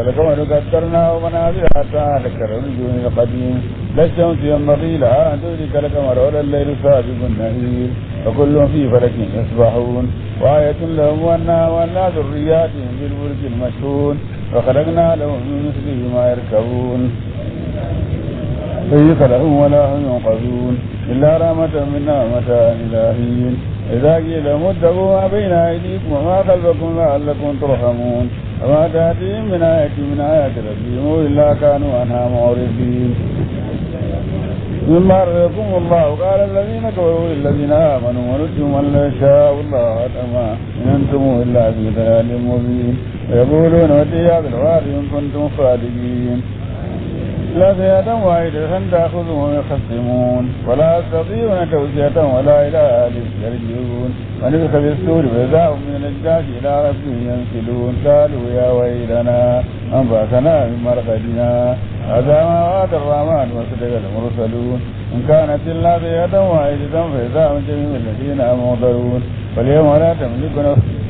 فالقمر قدرناه منازل حتى هلك الرجل القديم لا الشمس ينبغي لها أن تدرك القمر ولا الليل سابق النهير وكل في فلك يسبحون وآية لهم وأنا ذرياتهم بالفلك المشحون وخلقنا لهم من مثله ما يركبون ليس لهم ولا هم ينقذون إلا رحمة منا متاع إلهين إذا قيل لهم اتقوا ما بين أيديكم وما خلفكم لعلكم ترحمون وما تأتيهم من آيات ربهم إلا كانوا عنها معرضين مما رزقكم الله قال الذين كفروا للذين آمنوا ونرجو من لا يشاء الله أتما إن أنتم إلا في ضلال مبين ويقولون متى هذا الوعد إن كنتم صادقين لا فئة واحدة تأخذهم ويخصمون ولا يستطيعون توسية ولا إلى أهل يرجعون ونفخ بالسور فإذا هم من الأجداث إلى ربهم ينسلون قالوا يا ويلنا أنبعثنا من مرقدنا هذا ما وعد الرحمن وصدق المرسلون إن كانت إلا فئة واحدة فإذا هم جميع الذين منظرون فاليوم لا تملك نفس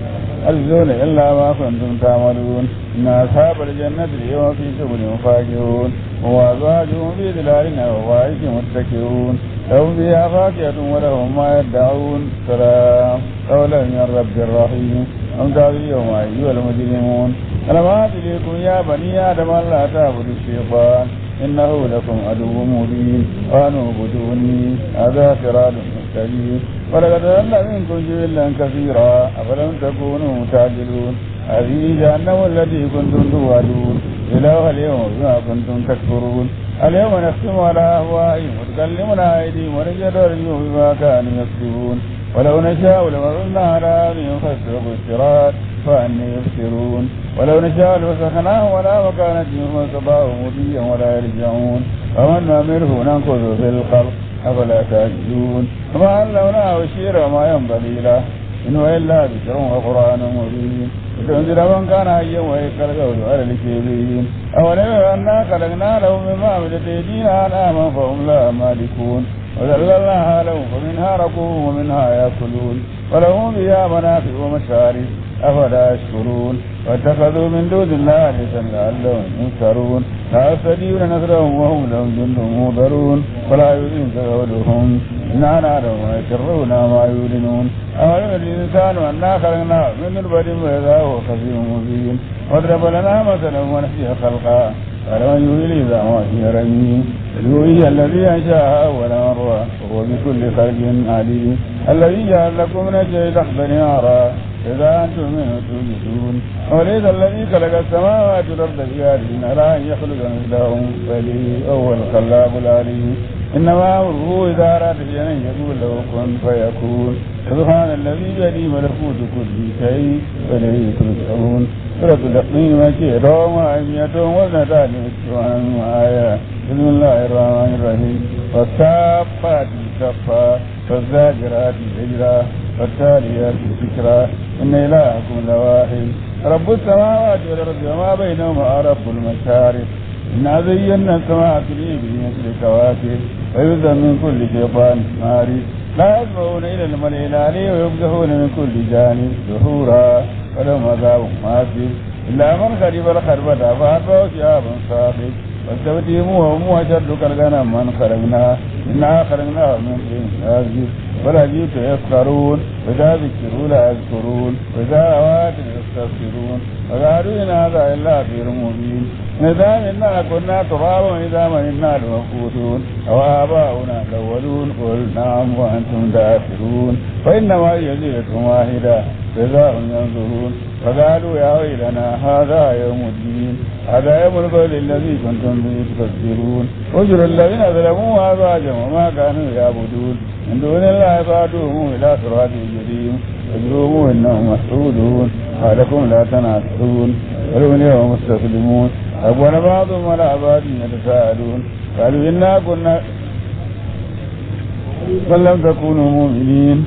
الزون إلا ما كنتم تعملون إن أصحاب الجنة اليوم في شغل فاكهون وأزواجهم في ظلال وفواكه متكئون لهم فيها فاكهة ولهم ما يدعون سلام قولا من رب الرحيم أمتعوا اليوم أيها المجرمون ألم أعهد إليكم يا بني آدم ألا تعبدوا الشيطان إنه لكم عدو مبين وأن اعبدوني هذا صراط مستقيم ولقد ضل منكم جبلا كثيرا أفلم تكونوا تعقلون هذه جهنم التي كنتم توعدون إلى اليوم بما كنتم تكفرون اليوم نختم على أفواههم وتكلمنا أيديهم ونشهد أرجلهم بما كانوا يكسبون ولو نشاء لمسخنا على أعينهم فاستبقوا الصراط فأني يبصرون ولو نشاء لمسخناهم ولا مكانت منهم استطاعوا مضيا ولا يرجعون ومن نأمره ننقذ في الخلق أفلا تعجلون وما علمناه الشعر وما ينبغي له إنه إلا ذكر وقرآن مبين لتنذر من كان حيا ويحق القول على الكافرين أولم يروا أنا خلقنا لهم مما عملت أيدينا أنعاما فهم لها مالكون وذللناها لهم فمنها ركوبهم ومنها يأكلون ولهم فيها منافع ومشارب أفلا يشكرون واتخذوا من دون الله آلهة لعلهم ينصرون لا يستطيعون نصرهم وهم لهم جند منصرون ولا يؤذن تقولهم إنا نعلم ما يسرون ما يعلنون أولم الإنسان أنا خلقناه من نطفة فإذا هو خصيم مبين واضرب لنا مثلا ونسي خلقا قال من يحيي العظام وهي رميم يحيي الذي أنشأها أول مرة وهو بكل خلق عليم الذي جعل لكم من الشجر الأخضر نارا إذا أنتم منه توجدون وليس الذي خلق السماوات والأرض بقادر على أن يخلق مثلهم بل هو الخلاق العليم إنما أمره إذا أراد شيئا أن يقول له كن فيكون سبحان الذي بيده ملكوت كل شيء وإليه ترجعون سورة التقويم مكية ومعية وزنتان وتسعون آية بسم الله الرحمن الرحيم والسابقات سبقا والزاجرات زجرا والتاليات ذكرا إن إلهكم لواحد رب السماوات والأرض وما بينهما رب المشارق إنا زينا السماء الدنيا بمثل الكواكب ويؤذن من كل شيطان مارد لا يسمعون إلى الملئ الأعلى ويفزعون من كل جانب دحورا ولهم عذاب ماسك إلا من خرب الخربة فأتبعوا شهابا صادق واستفتهم وهم أشد كالغنم من خلقنا إنا خلقناهم من طين لازب ولا جئت يسخرون وإذا ذكروا لا يذكرون وإذا أوات يستغفرون وقالوا إن هذا إلا خير مبين إذا منا كنا ترابا وإذا منا لمبعوثون أو آباؤنا الأولون قل نعم وأنتم داخلون فإنما هي زينة واحدة فإذا هم ينظرون فقالوا يا ويلنا هذا يوم الدين هذا يوم القول الذي كنتم به تكذبون اجروا الذين ظلموا أزواجهم وما كانوا يعبدون من دون الله فأتوهم إلى صراط الجحيم اجروهم إنهم مسؤولون ما لكم لا تناصرون ولو اليوم مستسلمون أقبل بعضهم على بعض يتساءلون قالوا إنا كنا بل لم تكونوا مؤمنين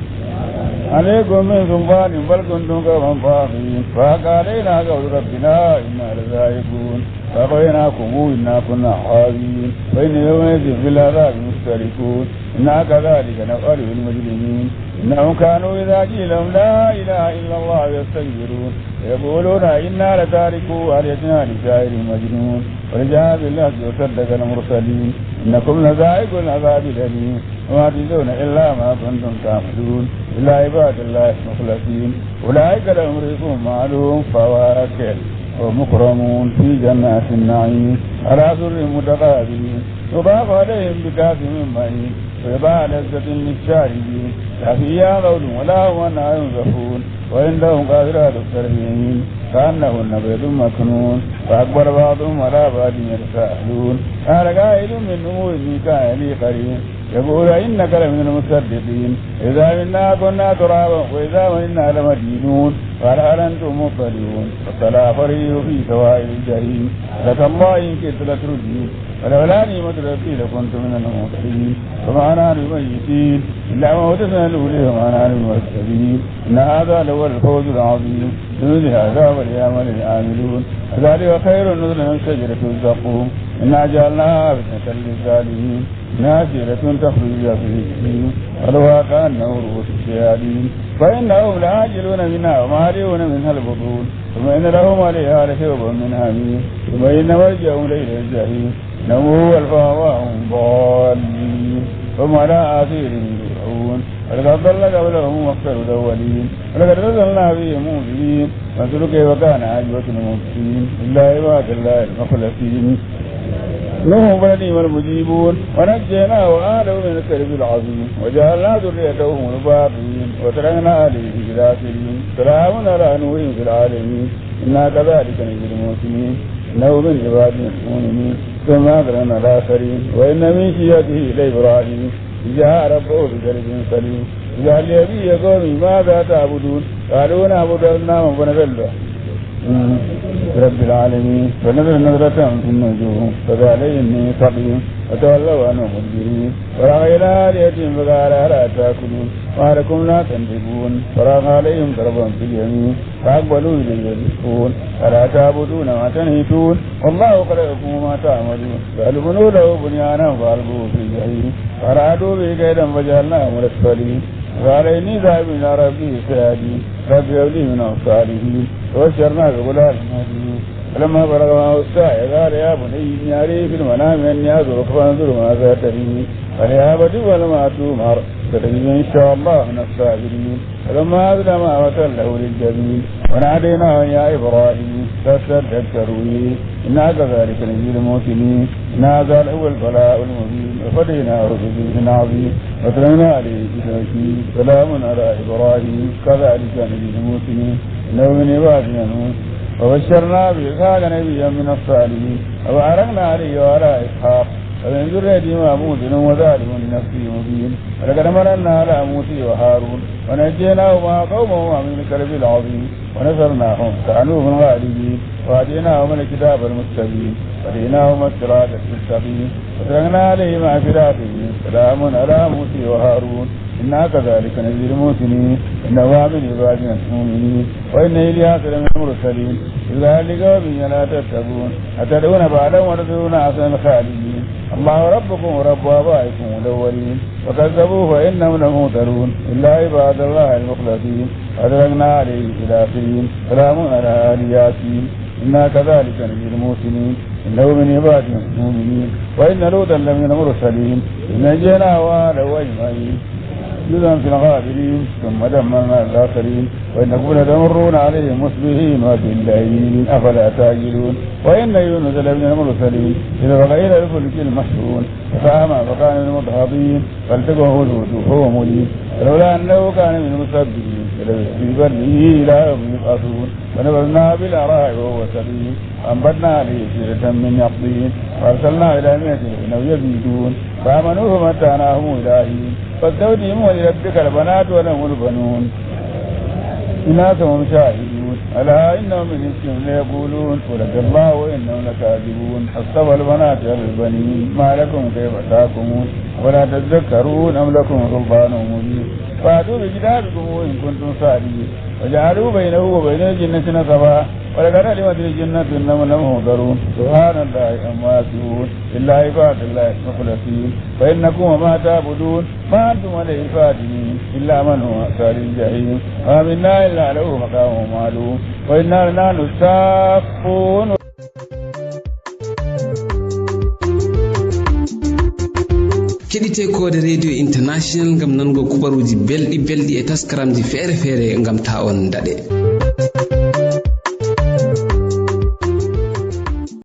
عليكم من سلطان بل كنتم قوما طاغين فحق علينا قول ربنا إنا لذائقون فأغويناكم إنا كنا حاذين وإن يومئذ في العذاب مشتركون إنا كذلك نفعل بالمجرمين إنهم كانوا إذا قيل لهم لا إله إلا الله يستكبرون يقولون إنا لتاركوا آلهتنا لشاعر مجنون ورجاء بالله وصدق المرسلين إنكم لذائقوا العذاب الأليم وما تجزون إلا ما كنتم تعملون إلا عباد الله المخلصين أولئك لهم رزق معلوم فواكه ومكرمون في جنات النعيم على سرر متقابلين يضاف عليهم بكاس من معين ويضاع لذة للشاربين لا فيها غول ولا هم عنها ينزفون وعندهم قاصرات الطرف عين كأنهن بيض مكنون فأكبر بعضهم على بعض يتساءلون قال قائل منهم إني كان لي قرين يقول إنك لمن المصدقين إذا منا كنا ترابا وإذا منا لمدينون قال هل أنتم مطلعون فاطلع فريق في سواء الجحيم لتالله إن كنت لتردين ولولا نعمة ربي لكنت من المؤمنين وما نحن بميتين إلا موتنا الأولى وما نحن بمستبين إن هذا لهو الفوز العظيم نزل هذا وليعمل العاملون ذلك خير نزل من شجرة الزقوم إنا جعلناها فتنة للظالمين نافرة تخرج في الجحيم ولو كأنه رؤوس الشياطين فإنهم لعاجلون منها ومالئون منها البطون ثم إن لهم عليها لشربا من حميم ثم إن مرجعهم لإلى الجحيم إنه هو الفاواهم ضالين ثم على آثارهم يرجعون ولقد ضل قبلهم أكثر الأولين ولقد أرسلنا فيهم منذرين فانظروا كيف كان عاقبة المفسدين إلا عباد الله المخلصين لهم بلدهم المجيبون ونجيناه وآله من الكرب العظيم وجعلنا ذريتهم الباقين وتركنا عليه في الآخرين سلام على نوح في العالمين إنا كذلك نجزي المحسنين إنه من عبادنا المؤمنين ثم أغرقنا الآخرين وإن من شيعته لإبراهيم جاء ربه بقلب سليم جعل لأبي قومي ماذا تعبدون قالوا نعبد أصناما ونذل رب العالمين فنظر نظرة في النجوم فقال إني سقيم فتولوا عنه مدبرين وراغ إلى آلهتهم فقال ألا تأكلون ما لكم لا تنطقون فراغ عليهم ضربا في اليمين فأقبلوا إليه يزحفون ألا تعبدون ما تنهتون والله خلقكم وما تعملون بل بنوا له بنيانا فألقوه في الجحيم فأرادوا به كيدا فجعلناهم الأسفلين قال إني ذاهب إلى ربي سيهدين ربي أولي من الصالحين وبشرناه بغلام حليم فلما بلغ معه السعي قال يا بني إني أرى في المنام أني أزرق فانظر ماذا تري قال يا أبت ولم تؤمر ستجدني إن شاء الله من الصابرين فلما أسلم وتله للجبين وناديناه يا إبراهيم فاصدق ترويه إنا كذلك نجزي المحسنين إن هذا هو البلاء المبين وفديناه بذبح عظيم واتركنا عليه بشركين سلام على إبراهيم كذلك نجزي المحسنين إنه من عبادنا وبشرنا بإسحاق نبيا من الصالحين وباركنا عليه وعلى إسحاق ومن ذريته موسى وظالم لنفسه مبين ولقد مننا على موسى وهارون ونجيناهما قومهما من الكرب العظيم ونصرناهم كانوا من الغالبين وآتيناهما الكتاب المستبين وهديناهما الصراط المستقيم وتركنا عليهما في الآخرين سلام على موسى وهارون إنا كذلك نجزي المحسنين إنه من عبادنا المؤمنين وإن إلياس لمن المرسلين إذا لقوم لا تتقون أتدعون بعدا ورسلون أحسن الخالدين الله ربكم ورب آبائكم الأولين وكذبوه فإنهم لمهتدون إلا عباد الله المخلصين أدركنا عليه في الآخرين سلام على آل ياسين إنا كذلك نجزي المحسنين إنه من عبادنا المؤمنين وإن لوطا لمن المرسلين إذ نجيناه وآله أجمعين جزءا في الغابرين ثم دمرنا الآخرين وإنكم لتمرون عليهم مصبحين وبالليل أفلا تعجلون وإن يونس لمن المرسلين إذ بقى إلى الفلك المشحون فساهم فكان من المدحضين فالتقمه الحوت وهو مليم ولولا أنه كان من المسبحين للبث في بره إلى يوم يبعثون ونبذناه بالعراء وهو سقيم وأنبتنا عليه شجرة من يقطين وأرسلنا إلى 100 أو يزيدون فآمنوا فمتعناهم إلى حين فاستودعهم ولربك البنات ولهم البنون إناثهم شاهدون ألا إنهم من إفكهم ليقولون ولد الله وإنهم لكاذبون أصطفى البنات على البنين ما لكم كيف تحكمون ولا تذكرون أم لكم سلطان مبين فأتوا بكتابكم إن كنتم صادقين وجعلوا بينه وبين الجنة نسبا ولقد علمت الجنة إنهم لمهضرون سبحان الله عما يصفون إلا عباد الله المخلصين فإنكم وما تعبدون ما أنتم عليه فاتنين إلا من هو أصحاب الجحيم ما منا إلا له مقام معلوم وإنا لنحن السافون. keɗite kode radio international ngam nango kubaruji belɗi e taskaramji feere feere ngam ta on daɗe.